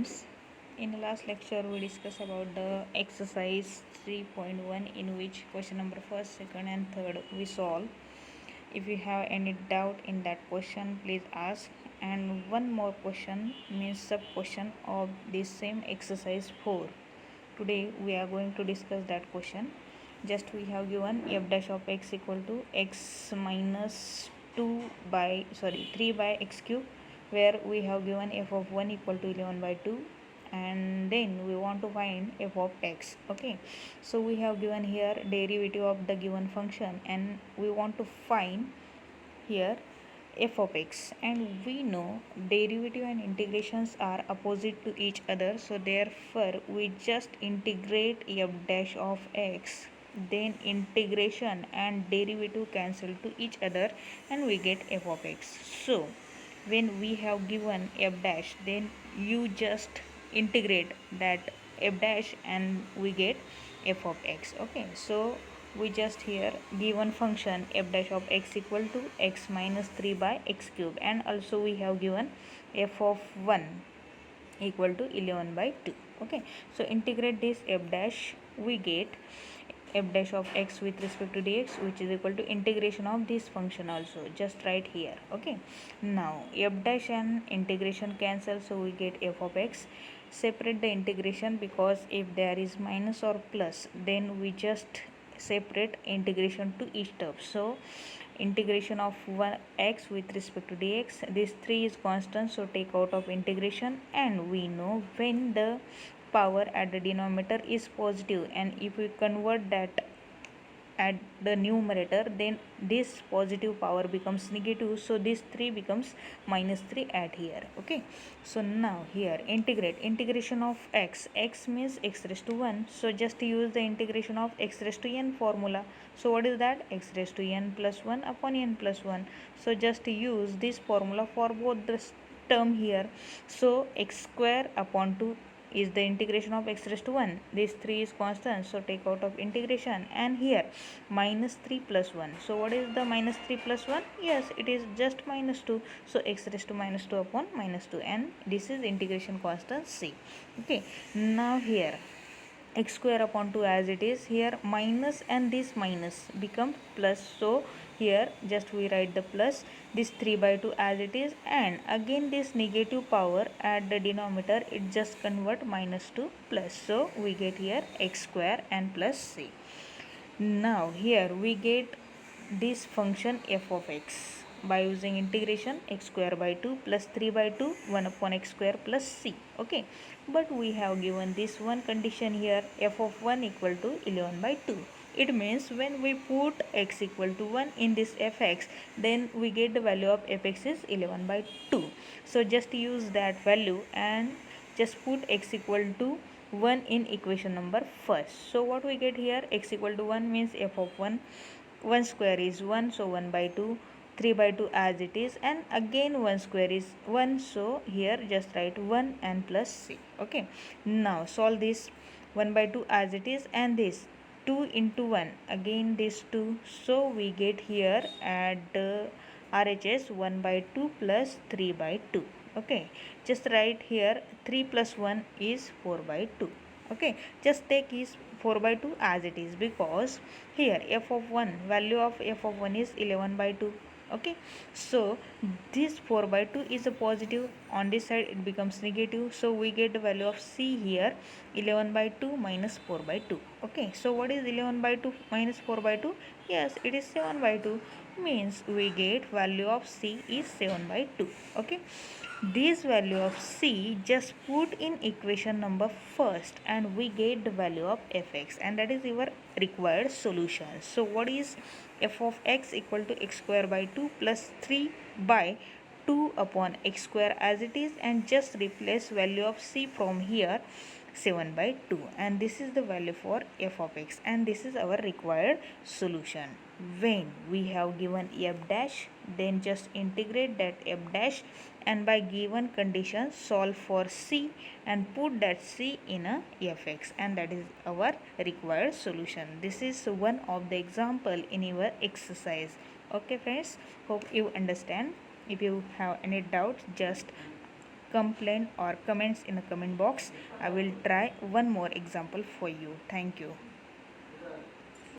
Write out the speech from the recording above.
students, in the last lecture we discussed about the exercise 3.1 in which question number first, second and third we solve. If you have any doubt in that question, please ask. And one more question means sub question of this same exercise 4. Today we are going to discuss that question. Just we have given f dash of x equal to x minus 3 by x cube, where we have given f of 1 equal to 11 by 2, and then we want to find f of x. Okay, so we have given here derivative of the given function and we want to find here f of x, and we know derivative and integrations are opposite to each other, so therefore we just integrate f dash of x, then integration and derivative cancel to each other and we get f of x. So when we have given f dash, then you just integrate that f dash and we get f of x. Okay, so we just here given function f dash of x equal to x minus 3 by x cube, and also we have given f of 1 equal to 11 by 2. Okay, so integrate this f dash, we get f dash of x with respect to dx, which is equal to integration of this function also, just write here. Okay, now f dash and integration cancel, so we get f of x. Separate the integration, because if there is minus or plus, then we just separate integration to each term. So integration of 1x with respect to dx, this 3 is constant, so take out of integration, and we know when the power at the denominator is positive, and if we convert that at the numerator, then this positive power becomes negative, so this 3 becomes minus 3 at here. Okay, so now here integrate integration of x means x raised to 1, so just use the integration of x raised to n formula. So what is that? X raised to n plus 1 upon n plus 1, so just use this formula for both the term here. So x square upon 2 is the integration of x raised to 1. This 3 is constant, so take out of integration, and here minus 3 plus 1. So what is the minus 3 plus 1? Yes, it is just minus 2. So x raised to minus 2 upon minus 2, and this is integration constant c. Okay, now here x square upon 2 as it is, here minus and this minus become plus, so here just we write the plus, this 3 by 2 as it is, and again this negative power at the denominator, it just convert minus to plus, so we get here x square and plus c. Now here we get this function f of x by using integration x square by 2 plus 3 by 2 1 upon x square plus c. Okay, but we have given this one condition here, f of 1 equal to 11 by 2. It means when we put x equal to 1 in this fx, then we get the value of fx is 11 by 2. So just use that value and just put x equal to 1 in equation number first. So what we get here, x equal to 1 means f of 1 square is 1, so 1 by 2, 3 by 2 as it is, and again 1 square is 1, so here just write 1 and plus c. Okay, now solve this 1 by 2 as it is, and this 2 into 1, again this 2, so we get here at RHS 1 by 2 plus 3 by 2. Okay, just write here 3 plus 1 is 4 by 2. Okay, just take is 4 by 2 as it is, because here f of 1, value of f of 1 is 11 by 2. Okay, so this 4 by 2 is a positive, on this side it becomes negative, so we get the value of c here 11 by 2 minus 4 by 2. Okay, so what is 11 by 2 minus 4 by 2? Yes, it is 7 by 2, means we get value of c is 7 by 2. Okay, this value of c just put in equation number first, and we get the value of fx, and that is your required solution. So what is f of x equal to x square by 2 plus 3 by 2 upon x square as it is, and just replace value of c from here 7 by 2, and this is the value for f of x, and this is our required solution. When we have given f dash, then just integrate that f dash, and by given condition solve for c and put that c in a fx, and that is our required solution. This is one of the example in your exercise. Okay friends, hope you understand. If you have any doubt, just complaint or comments in the comment box. I will try one more example for you. Thank you.